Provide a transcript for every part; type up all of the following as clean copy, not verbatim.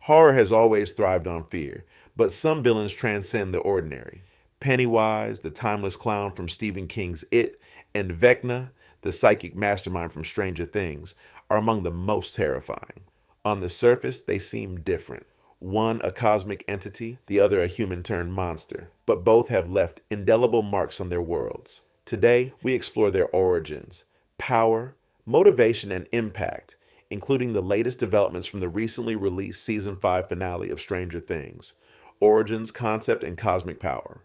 Horror has always thrived on fear, but some villains transcend the ordinary. Pennywise, the timeless clown from Stephen King's It, and Vecna, the psychic mastermind from Stranger Things, are among the most terrifying. On the surface, they seem different. One a cosmic entity, the other a human turned monster, but both have left indelible marks on their worlds. Today, we explore their origins, power, motivation, and impact, including the latest developments from the recently released Season 5 finale of Stranger Things, Origins, Concept, and Cosmic Power.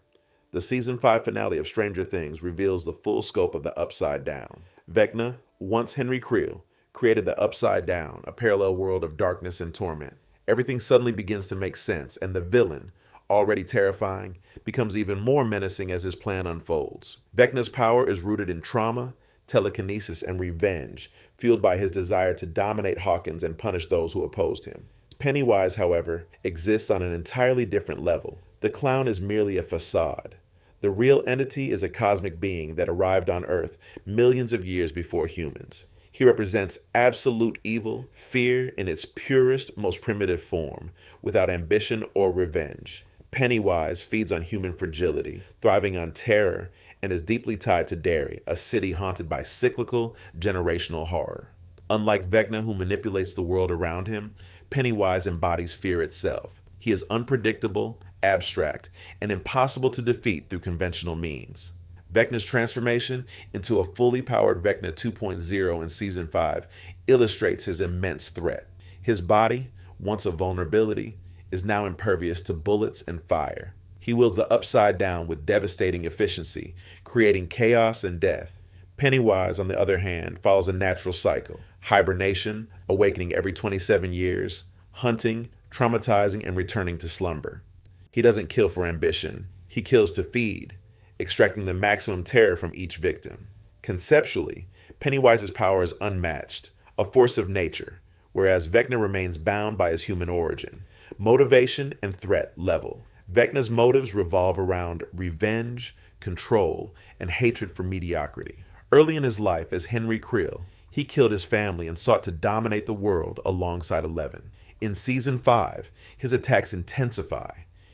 The Season 5 finale of Stranger Things reveals the full scope of the Upside Down. Vecna, once Henry Creel, created the Upside Down, a parallel world of darkness and torment. Everything suddenly begins to make sense, and the villain, already terrifying, becomes even more menacing as his plan unfolds. Vecna's power is rooted in trauma, telekinesis, and revenge, fueled by his desire to dominate Hawkins and punish those who opposed him. Pennywise, however, exists on an entirely different level. The clown is merely a facade. The real entity is a cosmic being that arrived on Earth millions of years before humans. He represents absolute evil, fear in its purest, most primitive form, without ambition or revenge. Pennywise feeds on human fragility, thriving on terror, and is deeply tied to Derry, a city haunted by cyclical, generational horror. Unlike Vecna, who manipulates the world around him, Pennywise embodies fear itself. He is unpredictable, abstract, and impossible to defeat through conventional means. Vecna's transformation into a fully powered Vecna 2.0 in Season 5 illustrates his immense threat. His body, once a vulnerability, is now impervious to bullets and fire. He wields the Upside Down with devastating efficiency, creating chaos and death. Pennywise, on the other hand, follows a natural cycle: hibernation, awakening every 27 years, hunting, traumatizing, and returning to slumber. He doesn't kill for ambition. He kills to feed, extracting the maximum terror from each victim. Conceptually, Pennywise's power is unmatched, a force of nature, whereas Vecna remains bound by his human origin. Motivation and threat level. Vecna's motives revolve around revenge, control, and hatred for mediocrity. Early in his life as Henry Creel, he killed his family and sought to dominate the world alongside Eleven. In Season 5, his attacks intensify.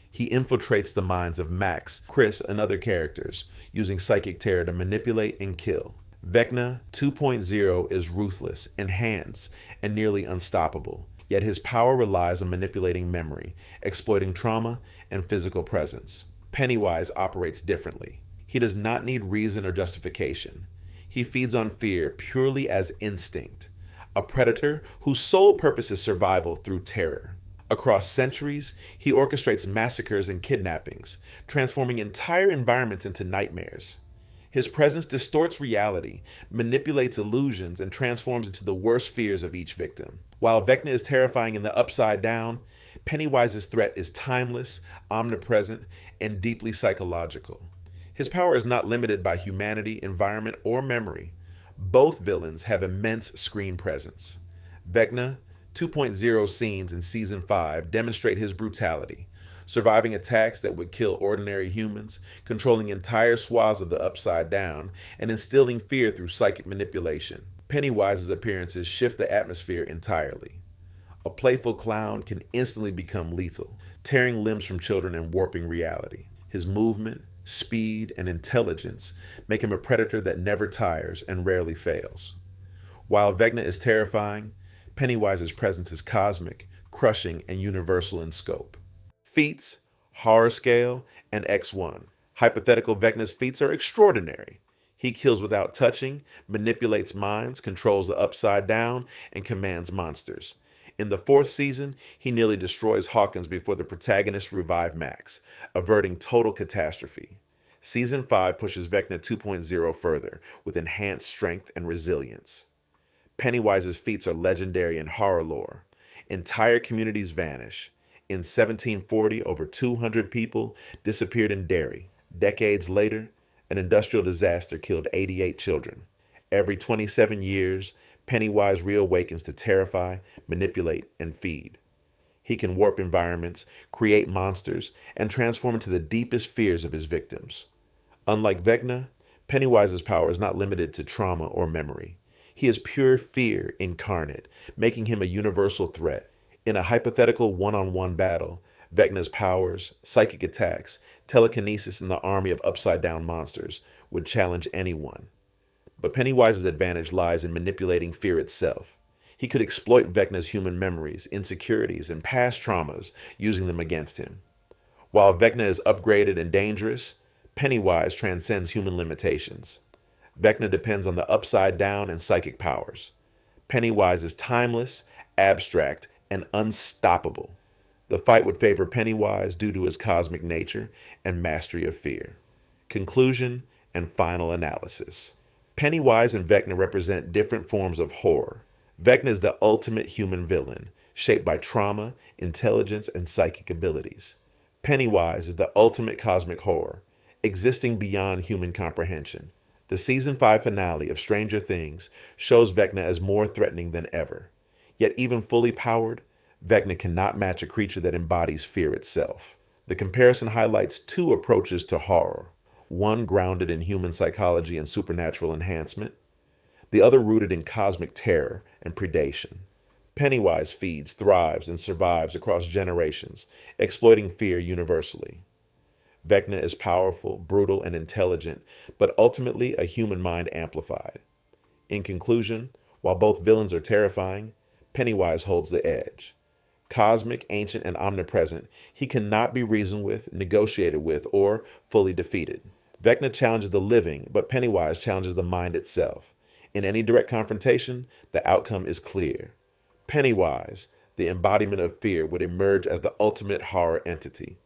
He infiltrates the minds of Max, Chris, and other characters, using psychic terror to manipulate and kill. Vecna 2.0 is ruthless, enhanced, and nearly unstoppable, yet his power relies on manipulating memory, exploiting trauma, and physical presence. Pennywise operates differently. He does not need reason or justification. He feeds on fear purely as instinct, a predator whose sole purpose is survival through terror. Across centuries, he orchestrates massacres and kidnappings, transforming entire environments into nightmares. His presence distorts reality, manipulates illusions, and transforms into the worst fears of each victim. While Vecna is terrifying in the Upside Down, Pennywise's threat is timeless, omnipresent, and deeply psychological. His power is not limited by humanity, environment, or memory. Both villains have immense screen presence. Vecna 2.0 scenes in Season 5 demonstrate his brutality, surviving attacks that would kill ordinary humans, controlling entire swaths of the Upside Down, and instilling fear through psychic manipulation. Pennywise's appearances shift the atmosphere entirely. A playful clown can instantly become lethal, tearing limbs from children and warping reality. His movement, speed, and intelligence make him a predator that never tires and rarely fails. While Vecna is terrifying, Pennywise's presence is cosmic, crushing, and universal in scope. Feats, horror scale, and X1. Hypothetical Vecna's feats are extraordinary. He kills without touching, manipulates minds, controls the Upside Down, and commands monsters. In the 4th season, he nearly destroys Hawkins before the protagonists revive Max, averting total catastrophe. Season 5 pushes Vecna 2.0 further, with enhanced strength and resilience. Pennywise's feats are legendary in horror lore. Entire communities vanish. In 1740, over 200 people disappeared in Derry. Decades later, an industrial disaster killed 88 children. Every 27 years, Pennywise reawakens to terrify, manipulate, and feed. He can warp environments, create monsters, and transform into the deepest fears of his victims. Unlike Vecna, Pennywise's power is not limited to trauma or memory. He is pure fear incarnate, making him a universal threat. In a hypothetical one-on-one battle, Vecna's powers, psychic attacks, telekinesis, and the army of upside-down monsters would challenge anyone. But Pennywise's advantage lies in manipulating fear itself. He could exploit Vecna's human memories, insecurities, and past traumas, using them against him. While Vecna is upgraded and dangerous, Pennywise transcends human limitations. Vecna depends on the upside down and psychic powers. Pennywise is timeless, abstract, and unstoppable. The fight would favor Pennywise due to his cosmic nature and mastery of fear. Conclusion and final analysis. Pennywise and Vecna represent different forms of horror. Vecna is the ultimate human villain, shaped by trauma, intelligence, and psychic abilities. Pennywise is the ultimate cosmic horror, existing beyond human comprehension. The season 5 finale of Stranger Things shows Vecna as more threatening than ever. Yet even fully powered, Vecna cannot match a creature that embodies fear itself. The comparison highlights two approaches to horror, one grounded in human psychology and supernatural enhancement, the other rooted in cosmic terror and predation. Pennywise feeds, thrives, and survives across generations, exploiting fear universally. Vecna is powerful, brutal, and intelligent, but ultimately a human mind amplified. In conclusion, while both villains are terrifying, Pennywise holds the edge. Cosmic, ancient, and omnipresent, he cannot be reasoned with, negotiated with, or fully defeated. Vecna challenges the living, but Pennywise challenges the mind itself. In any direct confrontation, the outcome is clear. Pennywise, the embodiment of fear, would emerge as the ultimate horror entity.